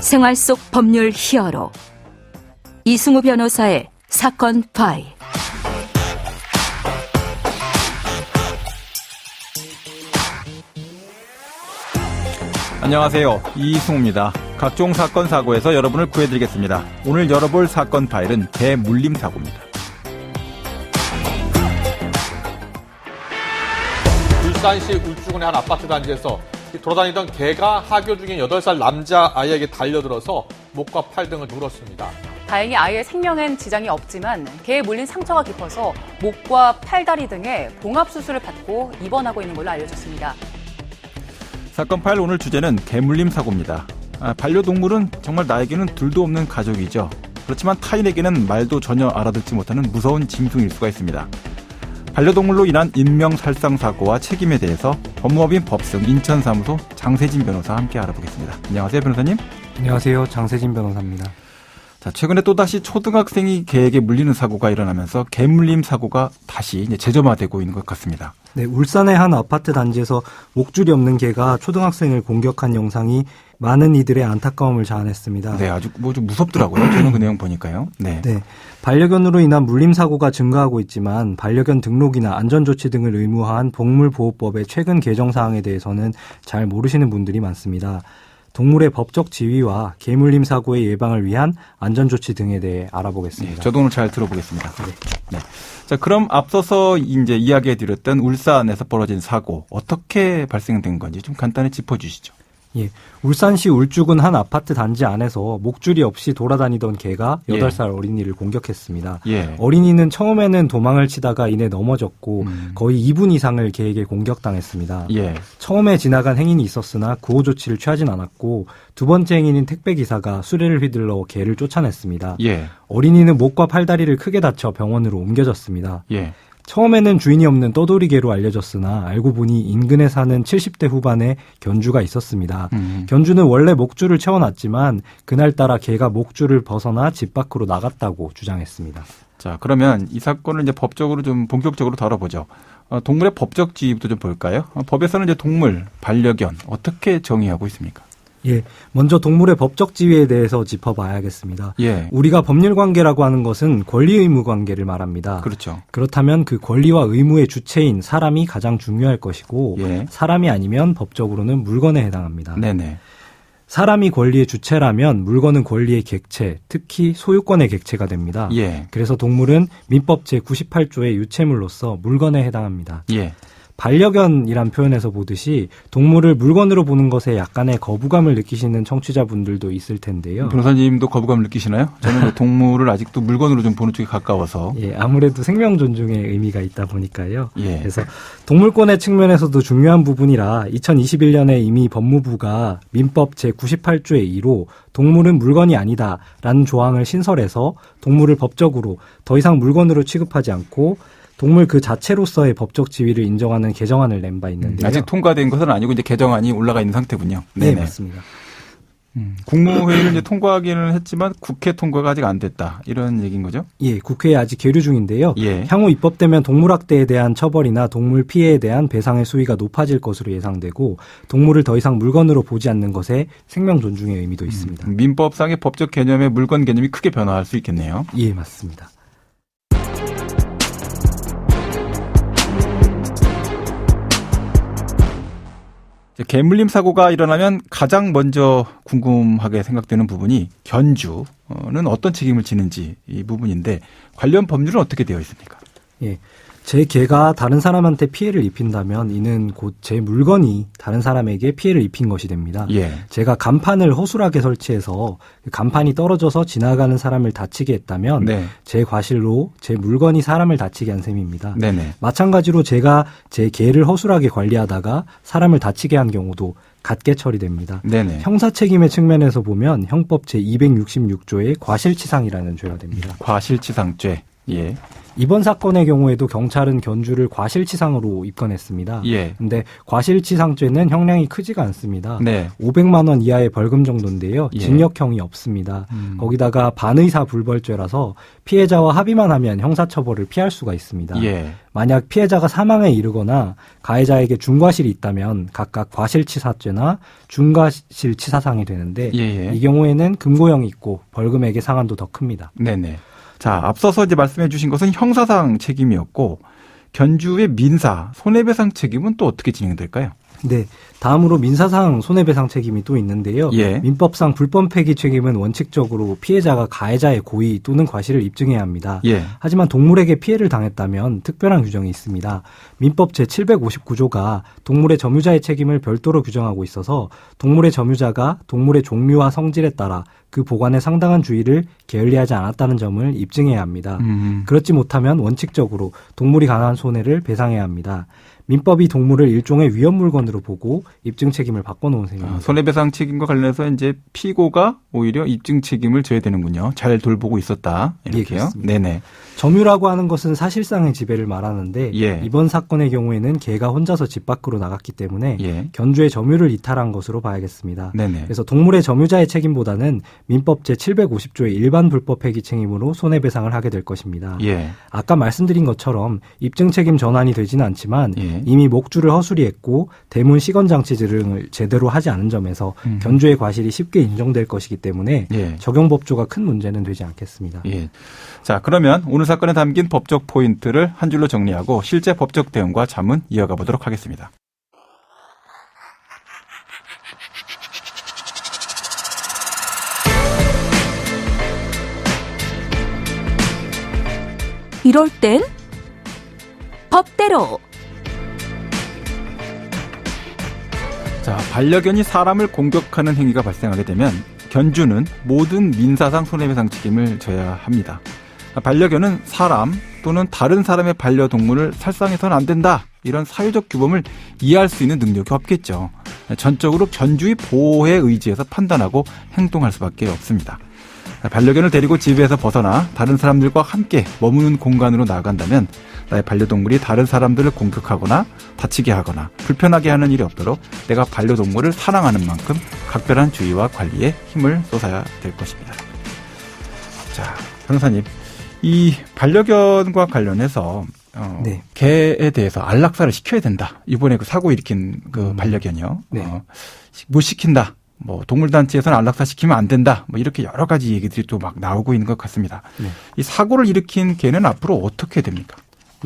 생활 속 법률 히어로 이승우 변호사의 사건 파일. 안녕하세요. 이승우입니다. 각종 사건 사고에서 여러분을 구해드리겠습니다. 오늘 열어볼 사건 파일은 개 물림 사고입니다. 울산시 울주군의 한 아파트 단지에서 돌아다니던 개가 하교 중인 8살 남자아이에게 달려들어서 목과 팔 등을 물었습니다. 다행히 아이의 생명엔 지장이 없지만 개에 물린 상처가 깊어서 목과 팔다리 등에 봉합수술을 받고 입원하고 있는 걸로 알려졌습니다. 사건 파일 오늘 주제는 개물림 사고입니다. 반려동물은 정말 나에게는 둘도 없는 가족이죠. 그렇지만 타인에게는 말도 전혀 알아듣지 못하는 무서운 짐승일 수가 있습니다. 반려동물로 인한 인명살상사고와 책임에 대해서 법무법인 법승 인천사무소 장세진 변호사와 함께 알아보겠습니다. 안녕하세요, 변호사님. 안녕하세요, 장세진 변호사입니다. 자, 최근에 또다시 초등학생이 개에게 물리는 사고가 일어나면서 개물림 사고가 다시 이제 재점화되고 있는 것 같습니다. 네, 울산의 한 아파트 단지에서 목줄이 없는 개가 초등학생을 공격한 영상이 많은 이들의 안타까움을 자아냈습니다. 네, 아주 좀 무섭더라고요. 저는 그 내용 보니까요. 네. 반려견으로 인한 물림 사고가 증가하고 있지만 반려견 등록이나 안전조치 등을 의무화한 동물보호법의 최근 개정 사항에 대해서는 잘 모르시는 분들이 많습니다. 동물의 법적 지위와 개물림 사고의 예방을 위한 안전조치 등에 대해 알아보겠습니다. 네, 저도 오늘 잘 들어보겠습니다. 네. 자, 그럼 앞서서 이제 이야기해드렸던 울산에서 벌어진 사고 어떻게 발생된 건지 좀 간단히 짚어주시죠. 예, 울산시 울주군 한 아파트 단지 안에서 목줄이 없이 돌아다니던 개가 8살 어린이를 공격했습니다. 예. 어린이는 처음에는 도망을 치다가 이내 넘어졌고 거의 2분 이상을 개에게 공격당했습니다. 예. 처음에 지나간 행인이 있었으나 구호 조치를 취하진 않았고 두 번째 행인인 택배기사가 수레를 휘둘러 개를 쫓아냈습니다. 예. 어린이는 목과 팔다리를 크게 다쳐 병원으로 옮겨졌습니다. 예. 처음에는 주인이 없는 떠돌이개로 알려졌으나 알고 보니 인근에 사는 70대 후반의 견주가 있었습니다. 견주는 원래 목줄을 채워놨지만 그날따라 개가 목줄을 벗어나 집 밖으로 나갔다고 주장했습니다. 자, 그러면 이 사건을 이제 법적으로 좀 본격적으로 다뤄보죠. 동물의 법적 지위부터 좀 볼까요? 법에서는 이제 동물, 반려견 어떻게 정의하고 있습니까? 예, 먼저 동물의 법적 지위에 대해서 짚어봐야겠습니다. 예. 우리가 법률 관계라고 하는 것은 권리 의무 관계를 말합니다. 그렇죠. 그렇다면 그 권리와 의무의 주체인 사람이 가장 중요할 것이고 사람이 아니면 법적으로는 물건에 해당합니다. 네네. 사람이 권리의 주체라면 물건은 권리의 객체, 특히 소유권의 객체가 됩니다. 예. 그래서 동물은 민법 제98조의 유체물로서 물건에 해당합니다. 예. 반려견이란 표현에서 보듯이 동물을 물건으로 보는 것에 약간의 거부감을 느끼시는 청취자분들도 있을 텐데요. 변호사님도 거부감을 느끼시나요? 저는 동물을 아직도 물건으로 좀 보는 쪽에 가까워서. 예, 아무래도 생명 존중의 의미가 있다 보니까요. 예. 그래서 동물권의 측면에서도 중요한 부분이라 2021년에 이미 법무부가 민법 제98조의 2로 동물은 물건이 아니다라는 조항을 신설해서 동물을 법적으로 더 이상 물건으로 취급하지 않고 동물 그 자체로서의 법적 지위를 인정하는 개정안을 낸 바 있는데요. 아직 통과된 것은 아니고 이제 개정안이 올라가 있는 상태군요. 네, 맞습니다. 국무회의를 이제 통과하기는 했지만 국회 통과가 아직 안 됐다. 이런 얘기인 거죠? 예, 국회에 아직 계류 중인데요. 예. 향후 입법되면 동물학대에 대한 처벌이나 동물 피해에 대한 배상의 수위가 높아질 것으로 예상되고 동물을 더 이상 물건으로 보지 않는 것에 생명 존중의 의미도 있습니다. 민법상의 법적 개념의 물건 개념이 크게 변화할 수 있겠네요. 예, 맞습니다. 개물림 사고가 일어나면 가장 먼저 궁금하게 생각되는 부분이 견주는 어떤 책임을 지는지 이 부분인데 관련 법률은 어떻게 되어 있습니까? 예, 제 개가 다른 사람한테 피해를 입힌다면 이는 곧 제 물건이 다른 사람에게 피해를 입힌 것이 됩니다. 예. 제가 간판을 허술하게 설치해서 그 간판이 떨어져서 지나가는 사람을 다치게 했다면 제 과실로 제 물건이 사람을 다치게 한 셈입니다. 네네. 마찬가지로 제가 제 개를 허술하게 관리하다가 사람을 다치게 한 경우도 같게 처리됩니다. 네네. 형사책임의 측면에서 보면 형법 제266조의 과실치상이라는 죄가 됩니다. 과실치상죄. 예. 이번 사건의 경우에도 경찰은 견주를 과실치상으로 입건했습니다. 예. 근데 과실치상죄는 형량이 크지가 않습니다. 네. 500만 원 이하의 벌금 정도인데요. 예. 징역형이 없습니다. 거기다가 반의사 불벌죄라서 피해자와 합의만 하면 형사처벌을 피할 수가 있습니다. 예. 만약 피해자가 사망에 이르거나 가해자에게 중과실이 있다면 각각 과실치사죄나 중과실치사상이 되는데 예. 이 경우에는 금고형이 있고 벌금액의 상한도 더 큽니다. 네네. 자, 앞서서 이제 말씀해 주신 것은 형사상 책임이었고, 견주의 민사, 손해배상 책임은 또 어떻게 진행될까요? 네. 다음으로 민사상 손해배상 책임이 또 있는데요. 예. 민법상 불법 폐기 책임은 원칙적으로 피해자가 가해자의 고의 또는 과실을 입증해야 합니다. 예. 하지만 동물에게 피해를 당했다면 특별한 규정이 있습니다. 민법 제759조가 동물의 점유자의 책임을 별도로 규정하고 있어서 동물의 점유자가 동물의 종류와 성질에 따라 그 보관에 상당한 주의를 게을리하지 않았다는 점을 입증해야 합니다. 그렇지 못하면 원칙적으로 동물이 당한 손해를 배상해야 합니다. 민법이 동물을 일종의 위험 물건으로 보고 입증 책임을 바꿔놓은 셈입니다. 손해배상 책임과 관련해서 이제 피고가 오히려 입증 책임을 져야 되는군요. 잘 돌보고 있었다. 이렇게요. 그렇습니다. 네네. 점유라고 하는 것은 사실상의 지배를 말하는데 예. 이번 사건의 경우에는 개가 혼자서 집 밖으로 나갔기 때문에 예. 견주의 점유를 이탈한 것으로 봐야겠습니다. 네네. 그래서 동물의 점유자의 책임보다는 민법 제750조의 일반 불법 폐기 책임으로 손해배상을 하게 될 것입니다. 예. 아까 말씀드린 것처럼 입증 책임 전환이 되지는 않지만 예. 이미 목줄을 허술히했고 대문 시건 장치 등을 제대로 하지 않은 점에서 견주의 과실이 쉽게 인정될 것이기 때문에 예. 적용 법조가 큰 문제는 되지 않겠습니다. 예. 자, 그러면 오늘 사건에 담긴 법적 포인트를 한 줄로 정리하고 실제 법적 대응과 자문 이어가 보도록 하겠습니다. 이럴 땐 법대로. 자, 반려견이 사람을 공격하는 행위가 발생하게 되면 견주는 모든 민사상 손해배상 책임을 져야 합니다. 반려견은 사람 또는 다른 사람의 반려동물을 살상해서는 안 된다. 이런 사회적 규범을 이해할 수 있는 능력이 없겠죠. 전적으로 견주의 보호에 의지해서 판단하고 행동할 수밖에 없습니다. 반려견을 데리고 집에서 벗어나 다른 사람들과 함께 머무는 공간으로 나아간다면 나의 반려동물이 다른 사람들을 공격하거나 다치게 하거나 불편하게 하는 일이 없도록 내가 반려동물을 사랑하는 만큼 각별한 주의와 관리에 힘을 쏟아야 될 것입니다. 자, 변호사님, 이 반려견과 관련해서 네. 개에 대해서 안락사를 시켜야 된다. 이번에 그 사고 일으킨 그 반려견이요. 네. 못 시킨다. 뭐 동물단체에서는 안락사 시키면 안 된다. 뭐 이렇게 여러 가지 얘기들이 또 막 나오고 있는 것 같습니다. 네. 이 사고를 일으킨 개는 앞으로 어떻게 됩니까?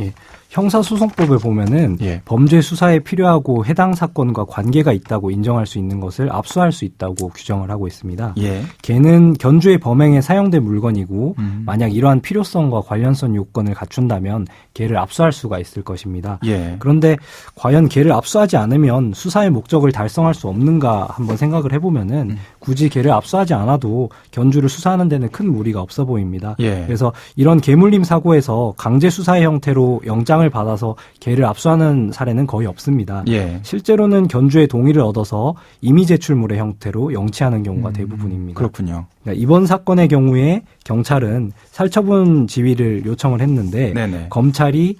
예. 형사소송법에 보면은 예. 범죄 수사에 필요하고 해당 사건과 관계가 있다고 인정할 수 있는 것을 압수할 수 있다고 규정을 하고 있습니다. 예. 개는 견주의 범행에 사용된 물건이고 만약 이러한 필요성과 관련성 요건을 갖춘다면 개를 압수할 수가 있을 것입니다. 예. 그런데 과연 개를 압수하지 않으면 수사의 목적을 달성할 수 없는가 한번 생각을 해보면은 굳이 개를 압수하지 않아도 견주를 수사하는 데는 큰 무리가 없어 보입니다. 예. 그래서 이런 개물림 사고에서 강제 수사의 형태로 영장을 받아서 개를 압수하는 사례는 거의 없습니다. 예. 실제로는 견주의 동의를 얻어서 임의 제출물의 형태로 영치하는 경우가 대부분입니다. 그렇군요. 그러니까 이번 사건의 경우에 경찰은 살처분 지휘를 요청을 했는데 네네. 검찰이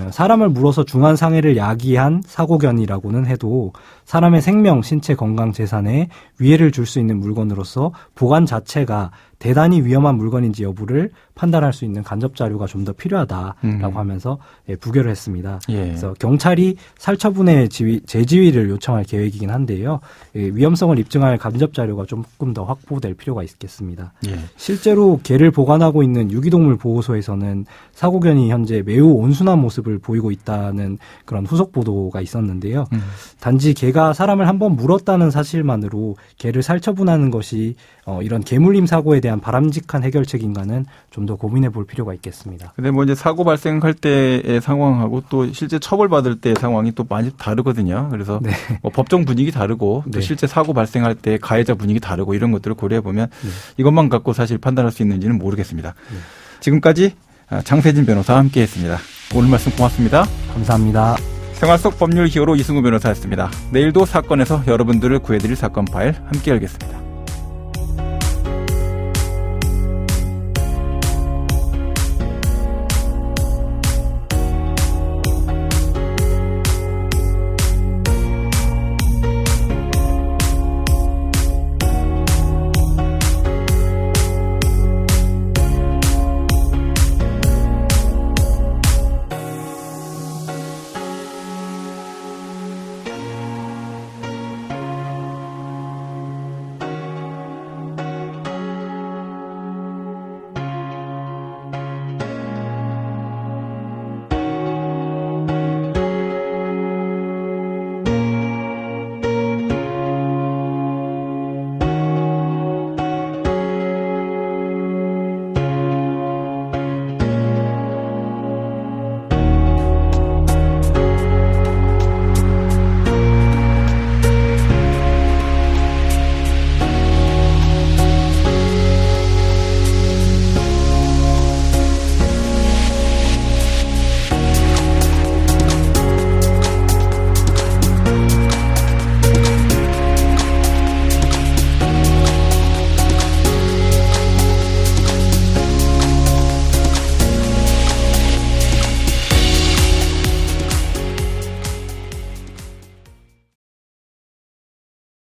사람을 물어서 중한 상해를 야기한 사고견이라고는 해도 사람의 생명, 신체, 건강, 재산에 위해를 줄 수 있는 물건으로서 보관 자체가 대단히 위험한 물건인지 여부를 판단할 수 있는 간접 자료가 좀 더 필요하다라고 하면서 부결을 했습니다. 예. 그래서 경찰이 살처분의 재지휘를 요청할 계획이긴 한데요. 위험성을 입증할 간접 자료가 조금 더 확보될 필요가 있겠습니다. 예. 실제로 개를 보관하고 있는 유기동물 보호소에서는 사고견이 현재 매우 온순한 모습을 보이고 있다는 그런 후속 보도가 있었는데요. 단지 개가 사람을 한번 물었다는 사실만으로 개를 살처분하는 것이 이런 개물림 사고에 대한 바람직한 해결책인가는 좀 더 고민해 볼 필요가 있겠습니다. 근데 뭐 이제 사고 발생할 때의 상황하고 또 실제 처벌받을 때의 상황이 또 많이 다르거든요. 그래서 네. 뭐 법정 분위기 다르고 또 네. 실제 사고 발생할 때 가해자 분위기 다르고 이런 것들을 고려해 보면 네. 이것만 갖고 사실 판단할 수 있는지는 모르겠습니다. 지금까지 장세진 변호사와 함께했습니다. 오늘 말씀 고맙습니다. 감사합니다. 생활 속 법률 히어로 이승우 변호사였습니다. 내일도 사건에서 여러분들을 구해드릴 사건 파일 함께 열겠습니다.